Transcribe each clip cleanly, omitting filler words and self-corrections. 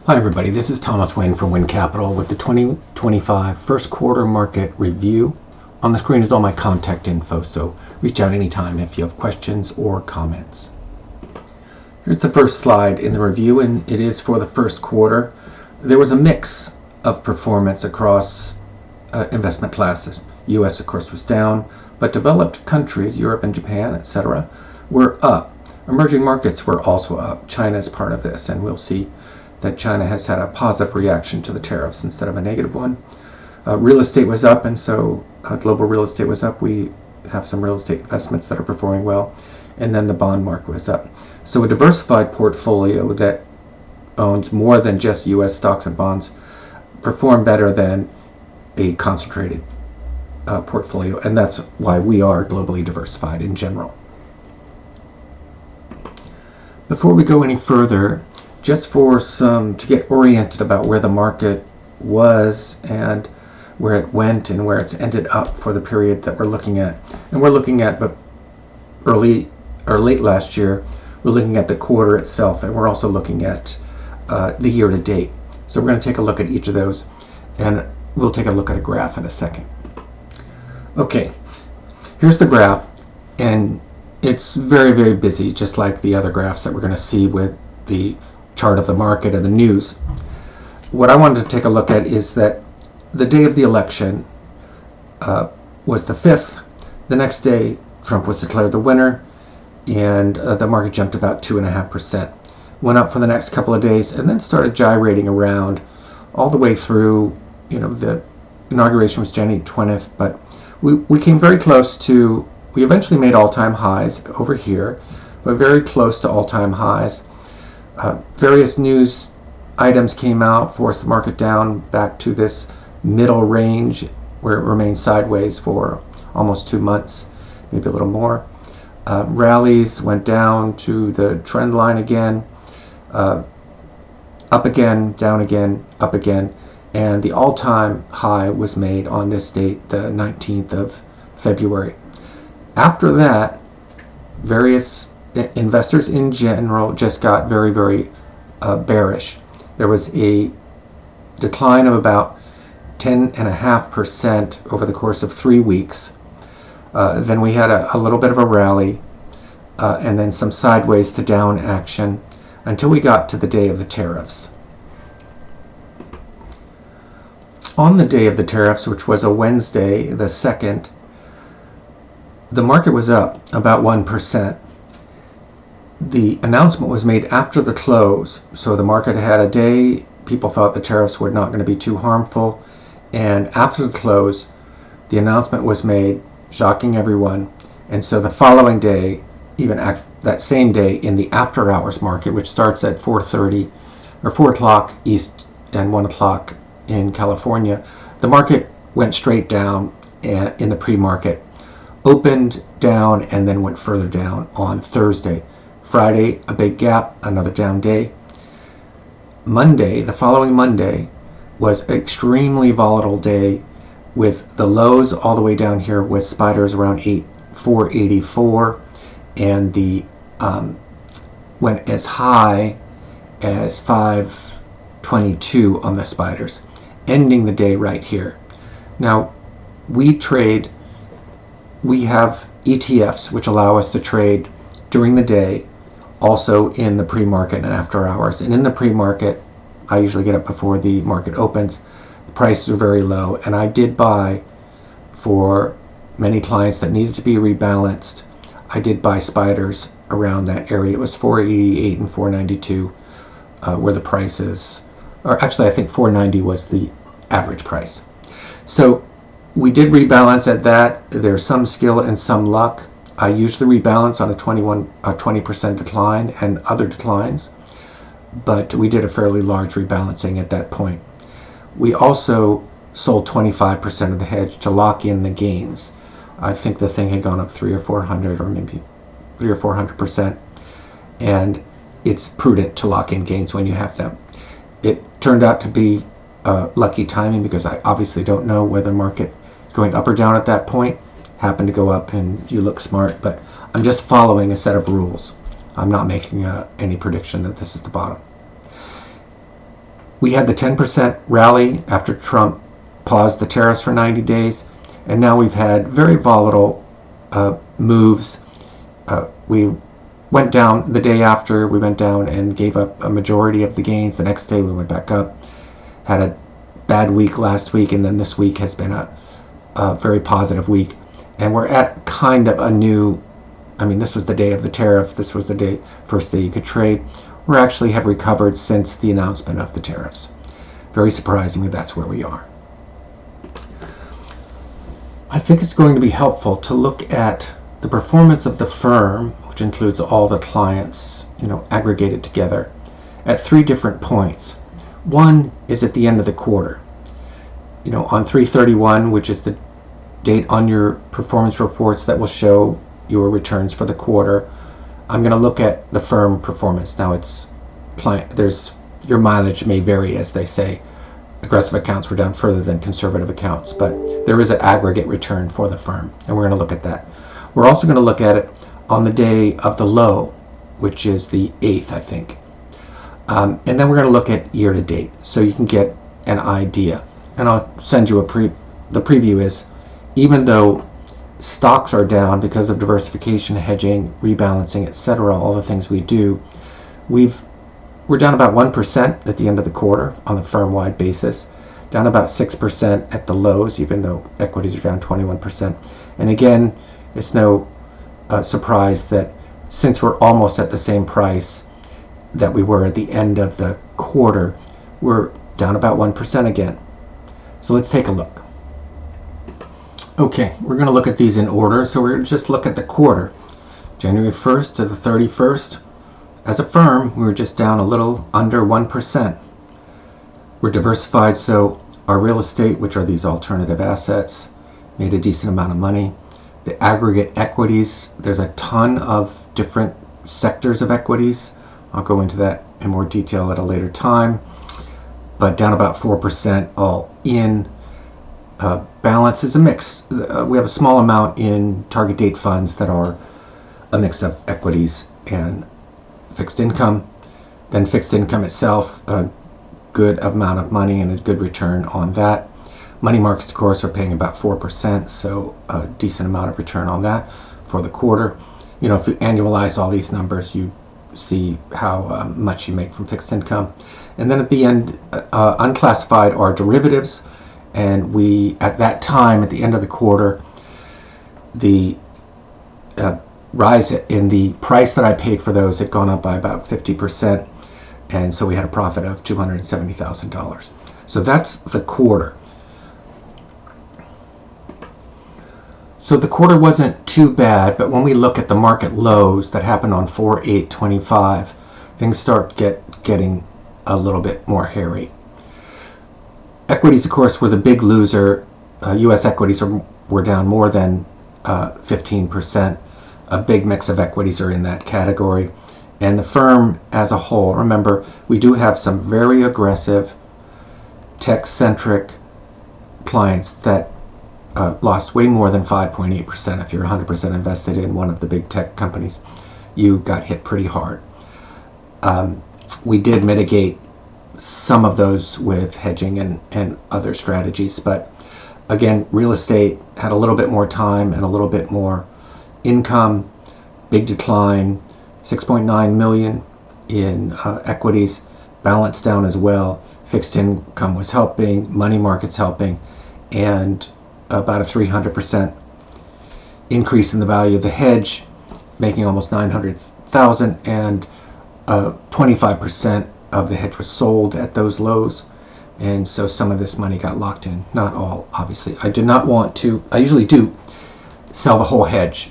Hi everybody, this is Thomas Wynn from Wynn Capital with the 2025 first quarter market review. On the screen is all my contact info, so reach out anytime if you have questions or comments. Here's the first slide in the review, and it is for the first quarter. There was a mix of performance across investment classes. US, of course, was down, but developed countries, Europe and Japan, etc., were up. Emerging markets were also up. China is part of this, and we'll see that China has had a positive reaction to the tariffs instead of a negative one. Real estate was up, and so global real estate was up. We have some real estate investments that are performing well, and then the bond market was up. So a diversified portfolio that owns more than just U.S. stocks and bonds performed better than a concentrated portfolio, and that's why we are globally diversified in general. Before we go any further, just to get oriented about where the market was and where it went and where it's ended up for the period that we're looking at. And we're looking at, but late last year, we're looking at the quarter itself, and we're also looking at the year to date. So we're going to take a look at each of those, and we'll take a look at a graph in a second. Okay, here's the graph, and it's very, very busy, just like the other graphs that we're going to see with the chart of the market and the news. What I wanted to take a look at is that the day of the election was the 5th. The next day, Trump was declared the winner, and the market jumped about 2.5%. Went up for the next couple of days, and then started gyrating around all the way through. The inauguration was January 20th, but we came very close to. We eventually made all-time highs over here, but very close to all-time highs. Various news items came out, forced the market down back to this middle range where it remained sideways for almost 2 months, maybe a little more. Rallies went down to the trend line again, up again, down again, up again, and the all-time high was made on this date, the 19th of February. After that, various investors in general just got very, very bearish. There was a decline of about 10.5% over the course of 3 weeks. Then we had a little bit of a rally, and then some sideways to down action until we got to the day of the tariffs. On the day of the tariffs, which was a Wednesday, the 2nd, the market was up about 1%. The announcement was made after the close, so the market had a day. People thought the tariffs were not going to be too harmful, and after the close, the announcement was made, shocking everyone. And so the following day, even that same day, in the after-hours market, which starts at 4:30 or 4 o'clock East and 1 o'clock in California, the market went straight down in the pre-market, opened down, and then went further down on Thursday. Friday, a big gap, another down day. Monday, the following Monday, was an extremely volatile day with the lows all the way down here with spiders around 484, and the went as high as 522 on the spiders, ending the day right here. Now, we have ETFs which allow us to trade during the day, also in the pre-market and after hours. And in the pre-market, I usually get up before the market opens. The prices are very low, and I did buy for many clients that needed to be rebalanced. I did buy spiders around that area. It was 488 and 492 were the prices, or actually I think 490 was the average price. So we did rebalance at that. There's some skill and some luck. I usually rebalance on a 20% decline and other declines, but we did a fairly large rebalancing at that point. We also sold 25% of the hedge to lock in the gains. I think the thing had gone up 300 or 400, or maybe 300 or 400%, and it's prudent to lock in gains when you have them. It turned out to be lucky timing because I obviously don't know whether the market is going up or down at that point. Happened to go up and you look smart, but I'm just following a set of rules. I'm not making any prediction that this is the bottom. We had the 10% rally after Trump paused the tariffs for 90 days, and now we've had very volatile moves. We went down the day after, we went down and gave up a majority of the gains. The next day we went back up, had a bad week last week, and then this week has been a very positive week. And we're at kind of a new, this was the day of the tariff, this was the first day you could trade. We actually have recovered since the announcement of the tariffs. Very surprisingly, that's where we are. I think it's going to be helpful to look at the performance of the firm, which includes all the clients, aggregated together, at 3 different points. One is at the end of the quarter. On 3/31, which is the date on your performance reports that will show your returns for the quarter, I'm going to look at the firm performance. Now your mileage may vary, as they say. Aggressive accounts were down further than conservative accounts, but there is an aggregate return for the firm, and we're going to look at that. We're also going to look at it on the day of the low, which is the 8th, I think. And then we're going to look at year to date, so you can get an idea. And I'll send you the preview is, even though stocks are down because of diversification, hedging, rebalancing, etc., all the things we do, we're down about 1% at the end of the quarter on the firm-wide basis, down about 6% at the lows, even though equities are down 21%. And again, it's no surprise that since we're almost at the same price that we were at the end of the quarter, we're down about 1% again. So let's take a look. Okay, we're going to look at these in order. So we're going to just look at the quarter. January 1st to the 31st. As a firm, we were just down a little under 1%. We're diversified, so our real estate, which are these alternative assets, made a decent amount of money. The aggregate equities, there's a ton of different sectors of equities. I'll go into that in more detail at a later time. But down about 4% all in. Balance is a mix. We have a small amount in target date funds that are a mix of equities and fixed income. Then fixed income itself, a good amount of money and a good return on that. Money markets, of course, are paying about 4%, so a decent amount of return on that for the quarter. If you annualize all these numbers, you see how much you make from fixed income. And then at the end, unclassified are derivatives. And we, at that time, at the end of the quarter, the rise in the price that I paid for those had gone up by about 50%. And so we had a profit of $270,000. So that's the quarter. So the quarter wasn't too bad, but when we look at the market lows that happened on 4/8/25, things start getting a little bit more hairy. Equities, of course, were the big loser. U.S. equities were down more than 15%. A big mix of equities are in that category. And the firm as a whole, remember, we do have some very aggressive, tech-centric clients that lost way more than 5.8%. If you're 100% invested in one of the big tech companies, you got hit pretty hard. We did mitigate some of those with hedging and other strategies, but again, real estate had a little bit more time and a little bit more income. Big decline, 6.9 million in equities, balance down as well. Fixed income was helping, money markets helping, and about a 300% increase in the value of the hedge, making almost 900,000, and 25% of the hedge was sold at those lows, and so some of this money got locked in. Not all, obviously. I did not want to, I usually do sell the whole hedge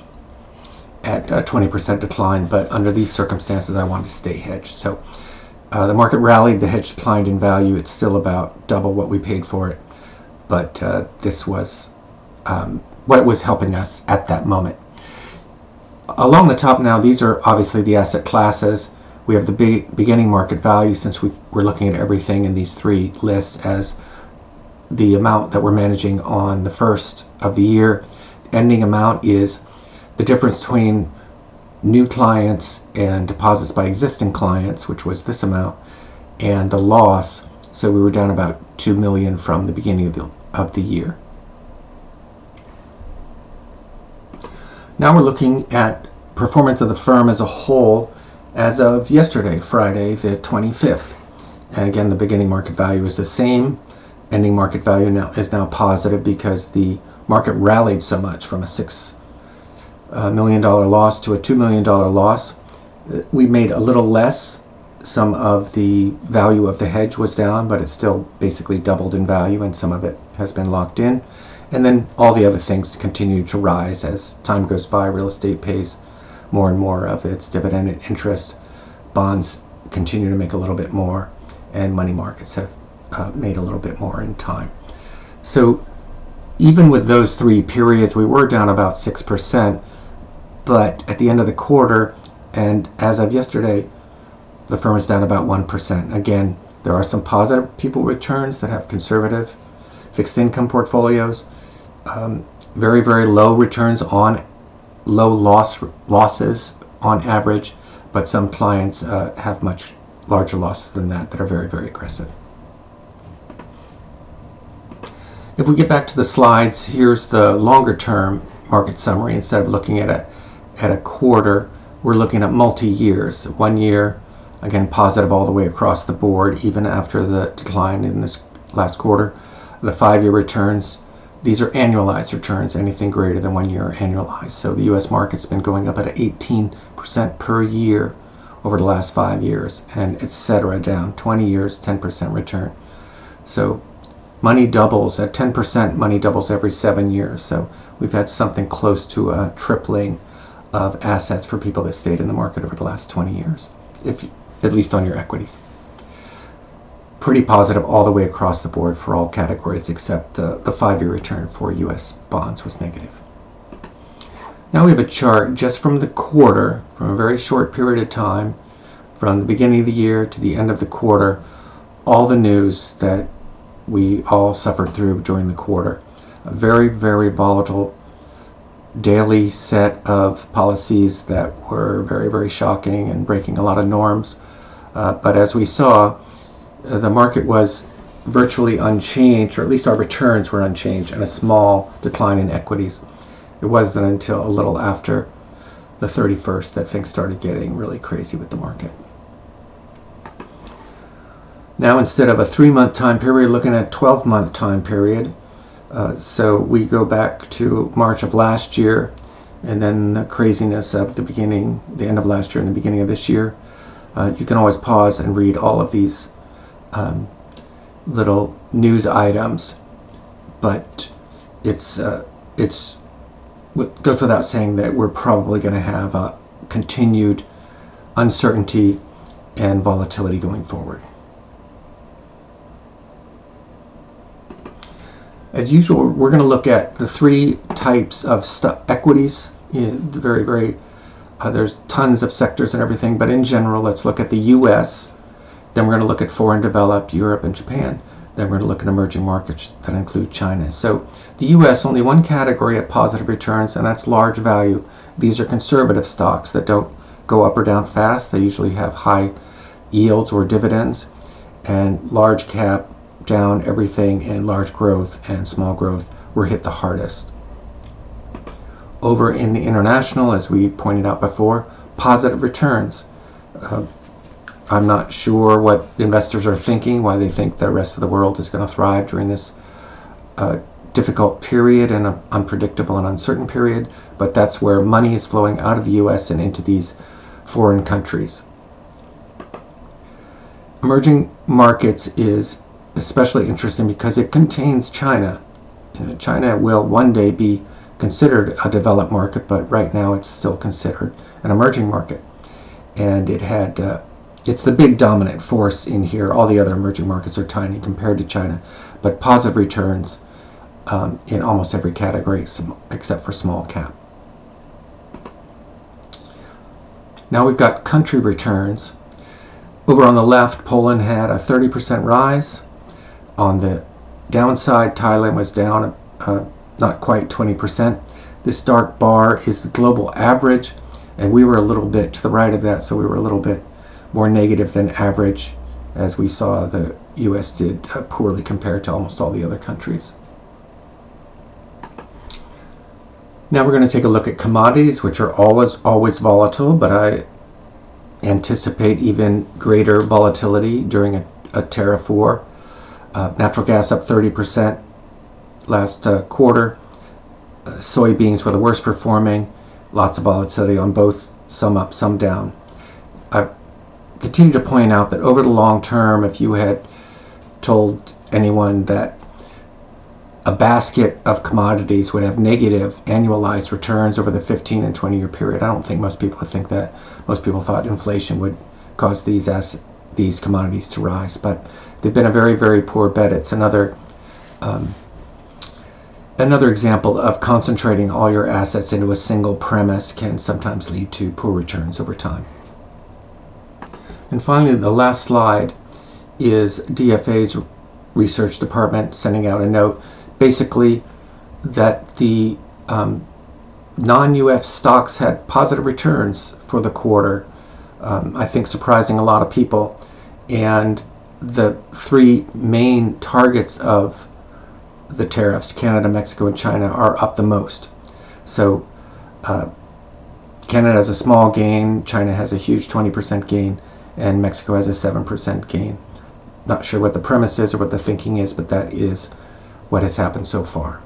at 20% decline, but under these circumstances I wanted to stay hedged. So the market rallied, the hedge declined in value. It's still about double what we paid for it, but this was what was helping us at that moment. Along the top now, these are obviously the asset classes. We have the beginning market value, since we're looking at everything in these 3 lists as the amount that we're managing on the first of the year. Ending amount is the difference between new clients and deposits by existing clients, which was this amount, and the loss So we were down about 2 million from the beginning of the year. Now we're looking at performance of the firm as a whole as of yesterday, Friday the 25th. And again, the beginning market value is the same. Ending market value is now positive because the market rallied so much from a $6 million loss to a $2 million loss. We made a little less. Some of the value of the hedge was down, but it's still basically doubled in value, and some of it has been locked in. And then all the other things continue to rise as time goes by. Real estate pays more and more of its dividend and interest. Bonds continue to make a little bit more, and money markets have made a little bit more in time. So even with those three periods, we were down about 6%, but at the end of the quarter, and as of yesterday, the firm is down about 1%. Again, there are some positive people returns that have conservative fixed income portfolios, very, very low returns on low losses on average, but some clients have much larger losses than that are very, very aggressive. If we get back to the slides, here's the longer term market summary. Instead of looking at a quarter, we're looking at multi-years. 1 year, again, positive all the way across the board, even after the decline in this last quarter. The 5-year returns, these are annualized returns. Anything greater than 1 year are annualized. So the U.S. market's been going up at 18% per year over the last 5 years, and etc. down 20 years, 10% return. So money doubles at 10%. Money doubles every 7 years. So we've had something close to a tripling of assets for people that stayed in the market over the last 20 years, at least on your equities. Pretty positive all the way across the board for all categories, except the 5-year return for U.S. bonds was negative. Now we have a chart just from the quarter, from a very short period of time, from the beginning of the year to the end of the quarter, all the news that we all suffered through during the quarter. A very, very volatile daily set of policies that were very, very shocking and breaking a lot of norms. But as we saw, the market was virtually unchanged, or at least our returns were unchanged, and a small decline in equities. It wasn't until a little after the 31st that things started getting really crazy with the market. Now, instead of a 3-month time period, looking at a 12-month time period. So we go back to March of last year, and then the craziness of the end of last year and the beginning of this year. You can always pause and read all of these little news items, but it goes without saying that we're probably going to have a continued uncertainty and volatility going forward. As usual, we're going to look at the three types of equities. There's tons of sectors and everything, but in general, let's look at the U.S. Then we're going to look at foreign developed, Europe and Japan. Then we're going to look at emerging markets that include China. So the U.S., only one category at positive returns, and that's large value. These are conservative stocks that don't go up or down fast. They usually have high yields or dividends, and large cap, down everything, and large growth and small growth were hit the hardest. Over in the international, as we pointed out before, positive returns. I'm not sure what investors are thinking, why they think the rest of the world is going to thrive during this difficult period and an unpredictable and uncertain period, but that's where money is flowing out of the U.S. and into these foreign countries. Emerging markets is especially interesting because it contains China. China will one day be considered a developed market, but right now it's still considered an emerging market. And it's the big dominant force in here. All the other emerging markets are tiny compared to China, but positive returns in almost every category except for small cap. Now we've got country returns. Over on the left, Poland had a 30% rise. On the downside, Thailand was down not quite 20%. This dark bar is the global average, and we were a little bit to the right of that, so we were a little bit more negative than average as we saw the U.S. did poorly compared to almost all the other countries. Now we're going to take a look at commodities, which are always volatile, but I anticipate even greater volatility during a tariff war. Natural gas up 30% last quarter. Soybeans were the worst performing. Lots of volatility on both, some up, some down. I continue to point out that over the long term, if you had told anyone that a basket of commodities would have negative annualized returns over the 15 and 20-year period, I don't think most people would think that. Most people thought inflation would cause these commodities to rise, but they've been a very, very poor bet. It's another example of concentrating all your assets into a single premise can sometimes lead to poor returns over time. And finally, the last slide is DFA's research department sending out a note basically that the non-US stocks had positive returns for the quarter, I think surprising a lot of people. And the three main targets of the tariffs, Canada, Mexico, and China, are up the most. So Canada has a small gain, China has a huge 20% gain, and Mexico has a 7% gain. Not sure what the premise is or what the thinking is, but that is what has happened so far.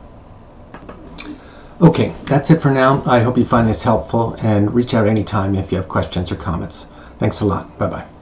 Okay, that's it for now. I hope you find this helpful, and reach out anytime if you have questions or comments. Thanks a lot. Bye-bye.